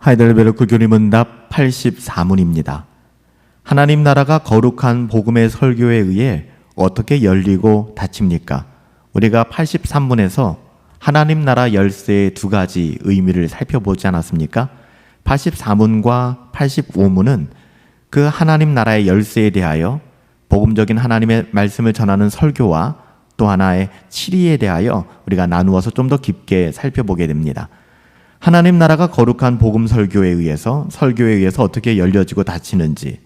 하이델베르크 교리문답 84문입니다. 하나님 나라가 거룩한 복음의 설교에 의해 어떻게 열리고 닫힙니까? 우리가 83문에서 하나님 나라 열쇠의 두 가지 의미를 살펴보지 않았습니까? 84문과 85문은 그 하나님 나라의 열쇠에 대하여 복음적인 하나님의 말씀을 전하는 설교와 또 하나의 치리에 대하여 우리가 나누어서 좀 더 깊게 살펴보게 됩니다. 하나님 나라가 거룩한 복음 설교에 의해서 어떻게 열려지고 닫히는지,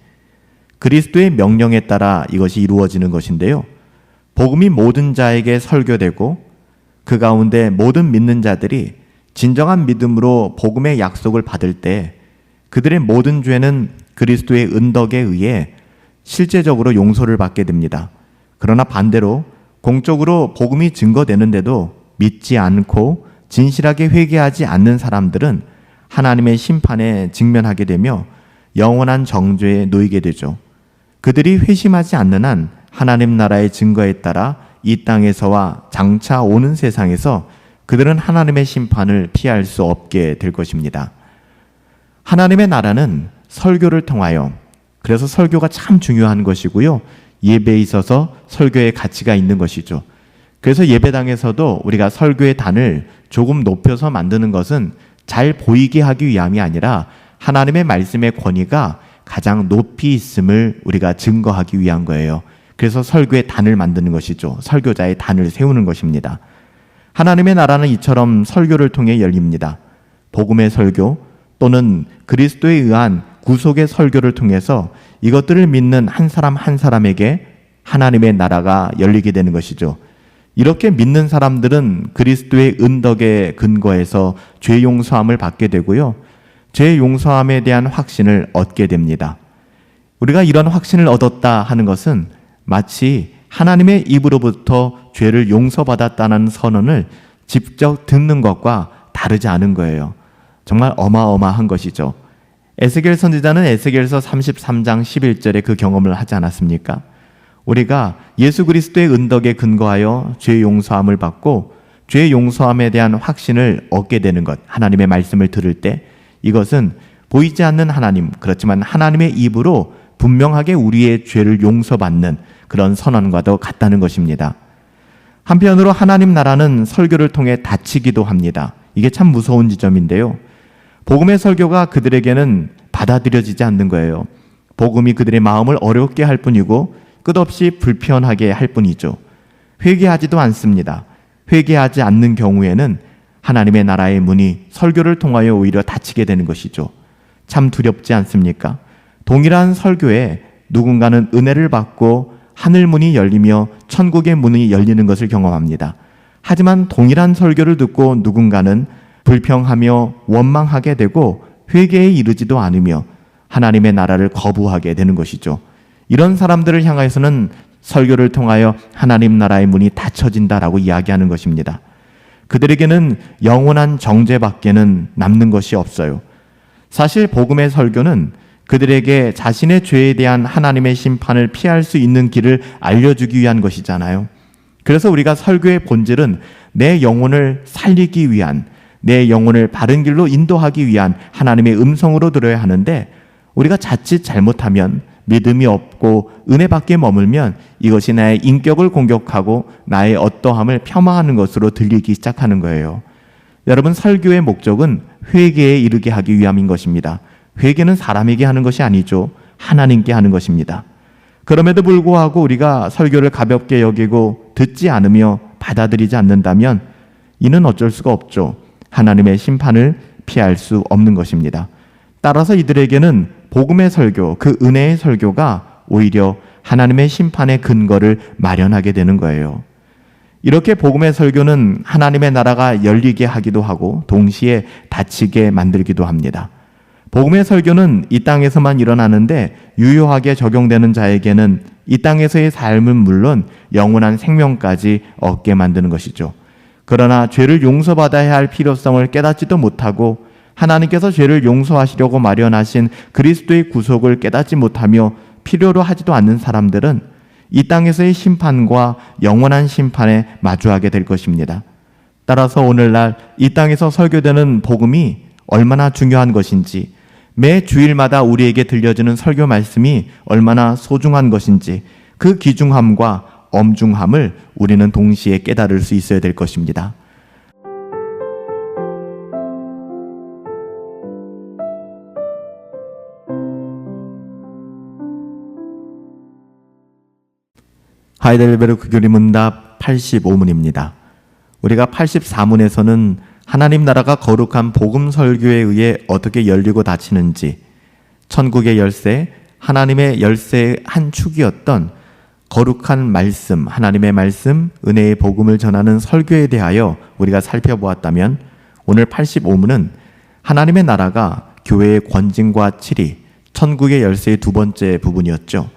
그리스도의 명령에 따라 이것이 이루어지는 것인데요. 복음이 모든 자에게 설교되고 그 가운데 모든 믿는 자들이 진정한 믿음으로 복음의 약속을 받을 때 그들의 모든 죄는 그리스도의 은덕에 의해 실제적으로 용서를 받게 됩니다. 그러나 반대로 공적으로 복음이 증거되는데도 믿지 않고 진실하게 회개하지 않는 사람들은 하나님의 심판에 직면하게 되며 영원한 정죄에 놓이게 되죠. 그들이 회심하지 않는 한 하나님 나라의 증거에 따라 이 땅에서와 장차 오는 세상에서 그들은 하나님의 심판을 피할 수 없게 될 것입니다. 하나님의 나라는 설교를 통하여, 그래서 설교가 참 중요한 것이고요. 예배에 있어서 설교의 가치가 있는 것이죠. 그래서 예배당에서도 우리가 설교의 단을 조금 높여서 만드는 것은 잘 보이게 하기 위함이 아니라 하나님의 말씀의 권위가 가장 높이 있음을 우리가 증거하기 위한 거예요. 그래서 설교의 단을 만드는 것이죠. 설교자의 단을 세우는 것입니다. 하나님의 나라는 이처럼 설교를 통해 열립니다. 복음의 설교 또는 그리스도에 의한 구속의 설교를 통해서 이것들을 믿는 한 사람 한 사람에게 하나님의 나라가 열리게 되는 것이죠. 이렇게 믿는 사람들은 그리스도의 은덕에 근거해서 죄 용서함을 받게 되고요. 죄 용서함에 대한 확신을 얻게 됩니다. 우리가 이런 확신을 얻었다 하는 것은 마치 하나님의 입으로부터 죄를 용서받았다는 선언을 직접 듣는 것과 다르지 않은 거예요. 정말 어마어마한 것이죠. 에스겔 선지자는 에스겔서 33장 11절에 그 경험을 하지 않았습니까? 우리가 예수 그리스도의 은덕에 근거하여 죄 용서함을 받고 죄 용서함에 대한 확신을 얻게 되는 것, 하나님의 말씀을 들을 때 이것은 보이지 않는 하나님, 그렇지만 하나님의 입으로 분명하게 우리의 죄를 용서받는 그런 선언과도 같다는 것입니다. 한편으로 하나님 나라는 설교를 통해 닫히기도 합니다. 이게 참 무서운 지점인데요. 복음의 설교가 그들에게는 받아들여지지 않는 거예요. 복음이 그들의 마음을 어렵게 할 뿐이고 끝없이 불편하게 할 뿐이죠. 회개하지도 않습니다. 회개하지 않는 경우에는 하나님의 나라의 문이 설교를 통하여 오히려 닫히게 되는 것이죠. 참 두렵지 않습니까? 동일한 설교에 누군가는 은혜를 받고 하늘 문이 열리며 천국의 문이 열리는 것을 경험합니다. 하지만 동일한 설교를 듣고 누군가는 불평하며 원망하게 되고 회개에 이르지도 않으며 하나님의 나라를 거부하게 되는 것이죠. 이런 사람들을 향해서는 설교를 통하여 하나님 나라의 문이 닫혀진다라고 이야기하는 것입니다. 그들에게는 영원한 정죄밖에는 남는 것이 없어요. 사실 복음의 설교는 그들에게 자신의 죄에 대한 하나님의 심판을 피할 수 있는 길을 알려주기 위한 것이잖아요. 그래서 우리가 설교의 본질은 내 영혼을 살리기 위한, 내 영혼을 바른 길로 인도하기 위한 하나님의 음성으로 들어야 하는데, 우리가 자칫 잘못하면 믿음이 없고 은혜 밖에 머물면 이것이 나의 인격을 공격하고 나의 어떠함을 폄하하는 것으로 들리기 시작하는 거예요. 여러분, 설교의 목적은 회개에 이르게 하기 위함인 것입니다. 회개는 사람에게 하는 것이 아니죠. 하나님께 하는 것입니다. 그럼에도 불구하고 우리가 설교를 가볍게 여기고 듣지 않으며 받아들이지 않는다면 이는 어쩔 수가 없죠. 하나님의 심판을 피할 수 없는 것입니다. 따라서 이들에게는 복음의 설교, 그 은혜의 설교가 오히려 하나님의 심판의 근거를 마련하게 되는 거예요. 이렇게 복음의 설교는 하나님의 나라가 열리게 하기도 하고 동시에 닫히게 만들기도 합니다. 복음의 설교는 이 땅에서만 일어나는데 유효하게 적용되는 자에게는 이 땅에서의 삶은 물론 영원한 생명까지 얻게 만드는 것이죠. 그러나 죄를 용서받아야 할 필요성을 깨닫지도 못하고 하나님께서 죄를 용서하시려고 마련하신 그리스도의 구속을 깨닫지 못하며 필요로 하지도 않는 사람들은 이 땅에서의 심판과 영원한 심판에 마주하게 될 것입니다. 따라서 오늘날 이 땅에서 설교되는 복음이 얼마나 중요한 것인지, 매 주일마다 우리에게 들려주는 설교 말씀이 얼마나 소중한 것인지, 그 귀중함과 엄중함을 우리는 동시에 깨달을 수 있어야 될 것입니다. 하이델베르크 교리 문답 85문입니다. 우리가 84문에서는 하나님 나라가 거룩한 복음 설교에 의해 어떻게 열리고 닫히는지, 천국의 열쇠, 하나님의 열쇠의 한 축이었던 거룩한 말씀, 하나님의 말씀, 은혜의 복음을 전하는 설교에 대하여 우리가 살펴보았다면, 오늘 85문은 하나님의 나라가 교회의 권징과 치리, 천국의 열쇠의 두 번째 부분이었죠.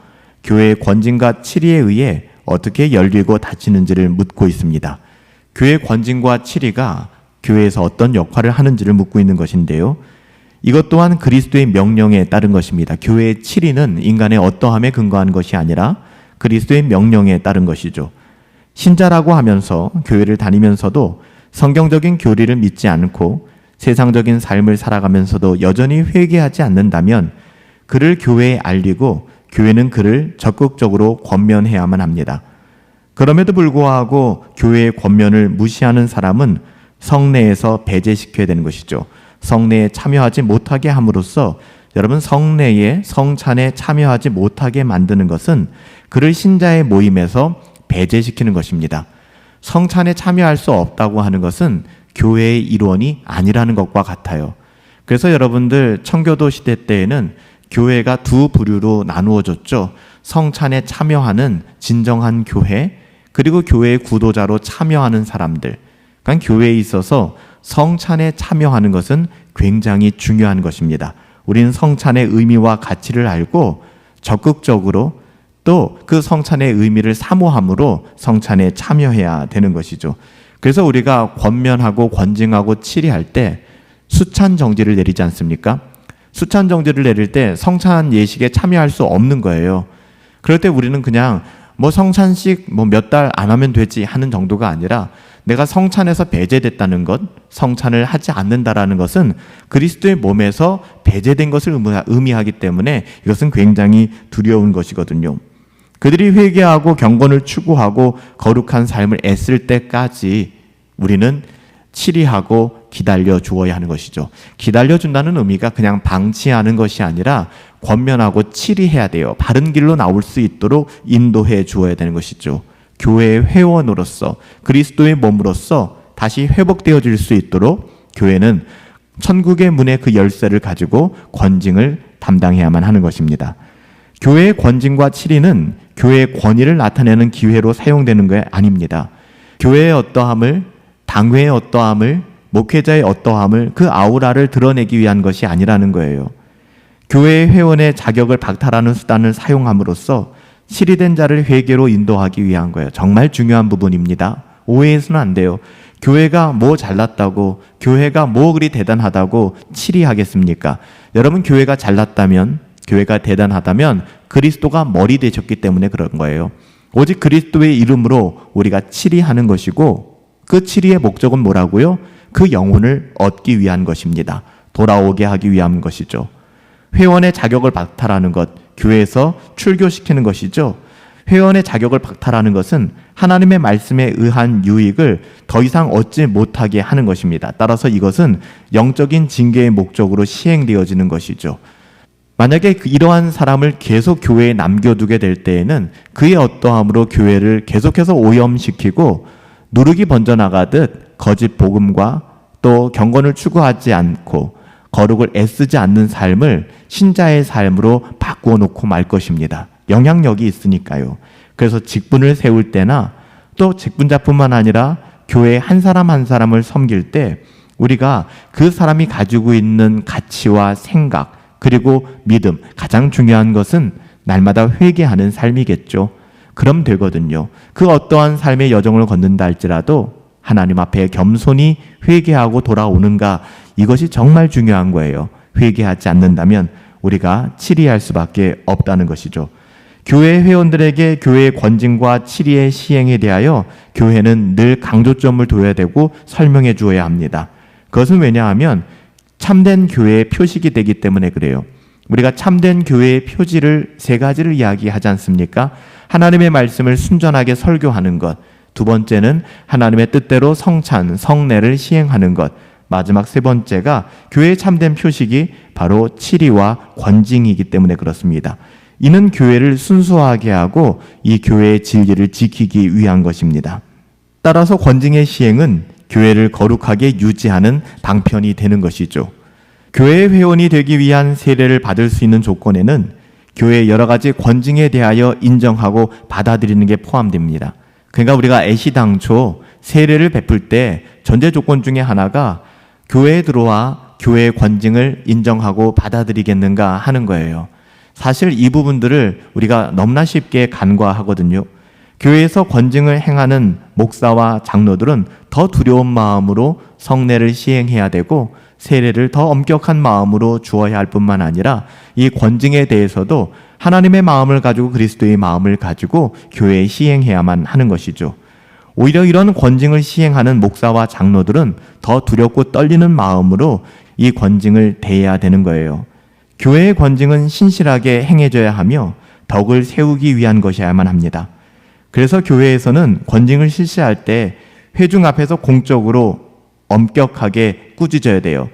교회의 권징과 치리에 의해 어떻게 열리고 닫히는지를 묻고 있습니다. 교회의 권징과 치리가 교회에서 어떤 역할을 하는지를 묻고 있는 것인데요. 이것 또한 그리스도의 명령에 따른 것입니다. 교회의 치리는 인간의 어떠함에 근거한 것이 아니라 그리스도의 명령에 따른 것이죠. 신자라고 하면서 교회를 다니면서도 성경적인 교리를 믿지 않고 세상적인 삶을 살아가면서도 여전히 회개하지 않는다면 그를 교회에 알리고 교회는 그를 적극적으로 권면해야만 합니다. 그럼에도 불구하고 교회의 권면을 무시하는 사람은 성례에서 배제시켜야 되는 것이죠. 성례에 참여하지 못하게 함으로써, 여러분, 성례에, 성찬에 참여하지 못하게 만드는 것은 그를 신자의 모임에서 배제시키는 것입니다. 성찬에 참여할 수 없다고 하는 것은 교회의 일원이 아니라는 것과 같아요. 그래서 여러분들, 청교도 시대 때에는 교회가 두 부류로 나누어졌죠. 성찬에 참여하는 진정한 교회, 그리고 교회의 구도자로 참여하는 사람들. 그러니까 교회에 있어서 성찬에 참여하는 것은 굉장히 중요한 것입니다. 우리는 성찬의 의미와 가치를 알고 적극적으로 또 그 성찬의 의미를 사모함으로 성찬에 참여해야 되는 것이죠. 그래서 우리가 권면하고 권징하고 치리할 때 수찬 정지를 내리지 않습니까? 수찬 정지를 내릴 때 성찬 예식에 참여할 수 없는 거예요. 그럴 때 우리는 그냥 성찬식 몇 달 안 하면 되지 하는 정도가 아니라, 내가 성찬에서 배제됐다는 것, 성찬을 하지 않는다라는 것은 그리스도의 몸에서 배제된 것을 의미하기 때문에 이것은 굉장히 두려운 것이거든요. 그들이 회개하고 경건을 추구하고 거룩한 삶을 애쓸 때까지 우리는 치리하고 기다려 주어야 하는 것이죠. 기다려 준다는 의미가 그냥 방치하는 것이 아니라 권면하고 치리해야 돼요. 바른 길로 나올 수 있도록 인도해 주어야 되는 것이죠. 교회의 회원으로서, 그리스도의 몸으로서 다시 회복되어질 수 있도록 교회는 천국의 문의 그 열쇠를 가지고 권징을 담당해야만 하는 것입니다. 교회의 권징과 치리는 교회의 권위를 나타내는 기회로 사용되는 게 아닙니다. 교회의 어떠함을, 당회의 어떠함을, 목회자의 어떠함을, 그 아우라를 드러내기 위한 것이 아니라는 거예요. 교회의 회원의 자격을 박탈하는 수단을 사용함으로써 치리된 자를 회개로 인도하기 위한 거예요. 정말 중요한 부분입니다. 오해해서는 안 돼요. 교회가 뭐 잘났다고, 교회가 뭐 그리 대단하다고 치리하겠습니까? 여러분, 교회가 잘났다면, 교회가 대단하다면 그리스도가 머리 되셨기 때문에 그런 거예요. 오직 그리스도의 이름으로 우리가 치리하는 것이고, 그 치리의 목적은 뭐라고요? 그 영혼을 얻기 위한 것입니다. 돌아오게 하기 위한 것이죠. 회원의 자격을 박탈하는 것, 교회에서 출교시키는 것이죠. 회원의 자격을 박탈하는 것은 하나님의 말씀에 의한 유익을 더 이상 얻지 못하게 하는 것입니다. 따라서 이것은 영적인 징계의 목적으로 시행되어지는 것이죠. 만약에 이러한 사람을 계속 교회에 남겨두게 될 때에는 그의 어떠함으로 교회를 계속해서 오염시키고 누룩이 번져나가듯 거짓 복음과 또 경건을 추구하지 않고 거룩을 애쓰지 않는 삶을 신자의 삶으로 바꾸어 놓고 말 것입니다. 영향력이 있으니까요. 그래서 직분을 세울 때나 또 직분자뿐만 아니라 교회 한 사람 한 사람을 섬길 때 우리가 그 사람이 가지고 있는 가치와 생각 그리고 믿음, 가장 중요한 것은 날마다 회개하는 삶이겠죠. 그럼 되거든요. 그 어떠한 삶의 여정을 걷는다 할지라도 하나님 앞에 겸손히 회개하고 돌아오는가, 이것이 정말 중요한 거예요. 회개하지 않는다면 우리가 치리할 수밖에 없다는 것이죠. 교회 회원들에게 교회의 권징과 치리의 시행에 대하여 교회는 늘 강조점을 둬야 되고 설명해 주어야 합니다. 그것은 왜냐하면 참된 교회의 표식이 되기 때문에 그래요. 우리가 참된 교회의 표지를 세 가지를 이야기하지 않습니까? 하나님의 말씀을 순전하게 설교하는 것, 두 번째는 하나님의 뜻대로 성찬, 성례를 시행하는 것, 마지막 세 번째가 교회의 참된 표식이 바로 치리와 권징이기 때문에 그렇습니다. 이는 교회를 순수하게 하고 이 교회의 진리를 지키기 위한 것입니다. 따라서 권징의 시행은 교회를 거룩하게 유지하는 방편이 되는 것이죠. 교회의 회원이 되기 위한 세례를 받을 수 있는 조건에는 교회의 여러 가지 권징에 대하여 인정하고 받아들이는 게 포함됩니다. 그러니까 우리가 애시당초 세례를 베풀 때 전제 조건 중에 하나가 교회에 들어와 교회의 권징을 인정하고 받아들이겠는가 하는 거예요. 사실 이 부분들을 우리가 너무나 쉽게 간과하거든요. 교회에서 권징을 행하는 목사와 장로들은 더 두려운 마음으로 성례를 시행해야 되고 세례를 더 엄격한 마음으로 주어야 할 뿐만 아니라 이 권징에 대해서도 하나님의 마음을 가지고 그리스도의 마음을 가지고 교회에 시행해야만 하는 것이죠. 오히려 이런 권징을 시행하는 목사와 장로들은 더 두렵고 떨리는 마음으로 이 권징을 대해야 되는 거예요. 교회의 권징은 신실하게 행해져야 하며 덕을 세우기 위한 것이어야만 합니다. 그래서 교회에서는 권징을 실시할 때 회중 앞에서 공적으로 엄격하게 꾸짖어야 돼요.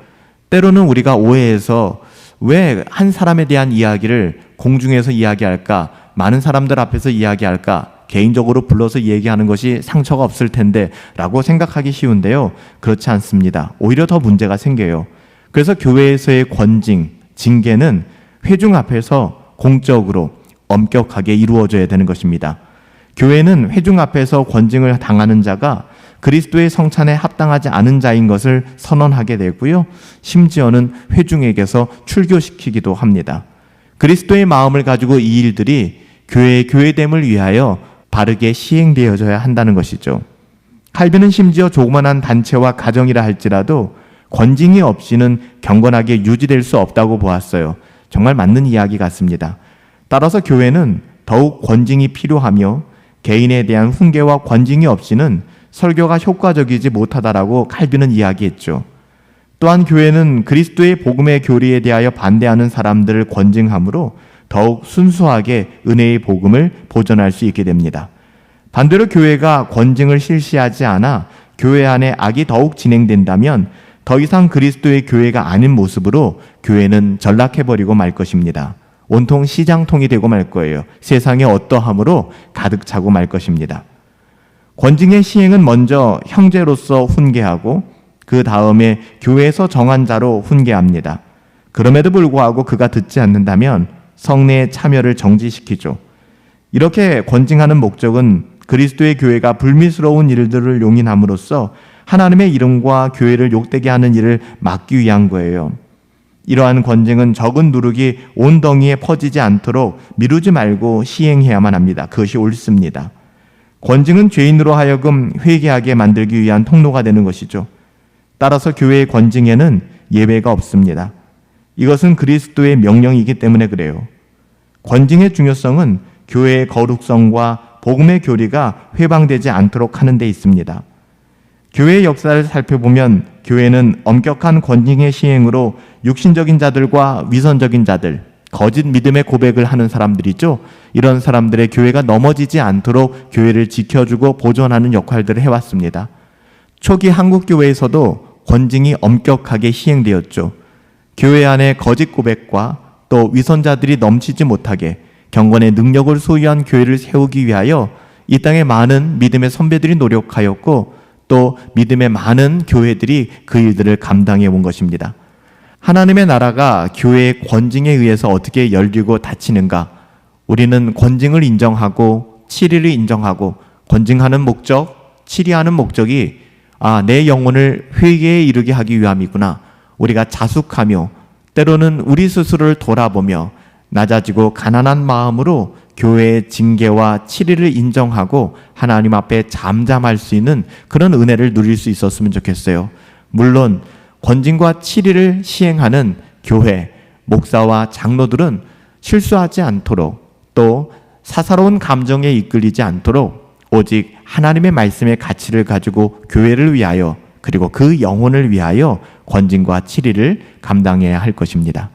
때로는 우리가 오해해서 왜 한 사람에 대한 이야기를 공중에서 이야기할까? 많은 사람들 앞에서 이야기할까? 개인적으로 불러서 얘기하는 것이 상처가 없을 텐데 라고 생각하기 쉬운데요. 그렇지 않습니다. 오히려 더 문제가 생겨요. 그래서 교회에서의 권징, 징계는 회중 앞에서 공적으로 엄격하게 이루어져야 되는 것입니다. 교회는 회중 앞에서 권징을 당하는 자가 그리스도의 성찬에 합당하지 않은 자인 것을 선언하게 되고요. 심지어는 회중에게서 출교시키기도 합니다. 그리스도의 마음을 가지고 이 일들이 교회의 교회됨을 위하여 바르게 시행되어져야 한다는 것이죠. 칼빈은 심지어 조그만한 단체와 가정이라 할지라도 권징이 없이는 경건하게 유지될 수 없다고 보았어요. 정말 맞는 이야기 같습니다. 따라서 교회는 더욱 권징이 필요하며 개인에 대한 훈계와 권징이 없이는 설교가 효과적이지 못하다라고 칼빈은 이야기했죠. 또한 교회는 그리스도의 복음의 교리에 대하여 반대하는 사람들을 권징함으로 더욱 순수하게 은혜의 복음을 보존할 수 있게 됩니다. 반대로 교회가 권징을 실시하지 않아 교회 안에 악이 더욱 진행된다면 더 이상 그리스도의 교회가 아닌 모습으로 교회는 전락해버리고 말 것입니다. 온통 시장통이 되고 말 거예요. 세상의 어떠함으로 가득 차고 말 것입니다. 권징의 시행은 먼저 형제로서 훈계하고 그 다음에 교회에서 정한 자로 훈계합니다. 그럼에도 불구하고 그가 듣지 않는다면 성례의 참여를 정지시키죠. 이렇게 권징하는 목적은 그리스도의 교회가 불미스러운 일들을 용인함으로써 하나님의 이름과 교회를 욕되게 하는 일을 막기 위한 거예요. 이러한 권징은 적은 누룩이 온 덩이에 퍼지지 않도록 미루지 말고 시행해야만 합니다. 그것이 옳습니다. 권징은 죄인으로 하여금 회개하게 만들기 위한 통로가 되는 것이죠. 따라서 교회의 권징에는 예외가 없습니다. 이것은 그리스도의 명령이기 때문에 그래요. 권징의 중요성은 교회의 거룩성과 복음의 교리가 회방되지 않도록 하는 데 있습니다. 교회의 역사를 살펴보면 교회는 엄격한 권징의 시행으로 육신적인 자들과 위선적인 자들, 거짓 믿음의 고백을 하는 사람들이죠. 이런 사람들의 교회가 넘어지지 않도록 교회를 지켜주고 보존하는 역할들을 해왔습니다. 초기 한국 교회에서도 권징이 엄격하게 시행되었죠. 교회 안에 거짓 고백과 또 위선자들이 넘치지 못하게 경건의 능력을 소유한 교회를 세우기 위하여 이 땅에 많은 믿음의 선배들이 노력하였고 또 믿음의 많은 교회들이 그 일들을 감당해 온 것입니다. 하나님의 나라가 교회의 권징에 의해서 어떻게 열리고 닫히는가? 우리는 권징을 인정하고 치리를 인정하고 권징하는 목적, 치리하는 목적이 내 영혼을 회개에 이르게 하기 위함이구나. 우리가 자숙하며 때로는 우리 스스로를 돌아보며 낮아지고 가난한 마음으로 교회의 징계와 치리를 인정하고 하나님 앞에 잠잠할 수 있는 그런 은혜를 누릴 수 있었으면 좋겠어요. 물론 권징과 치리를 시행하는 교회, 목사와 장로들은 실수하지 않도록 또 사사로운 감정에 이끌리지 않도록 오직 하나님의 말씀의 가치를 가지고 교회를 위하여 그리고 그 영혼을 위하여 권징과 치리를 감당해야 할 것입니다.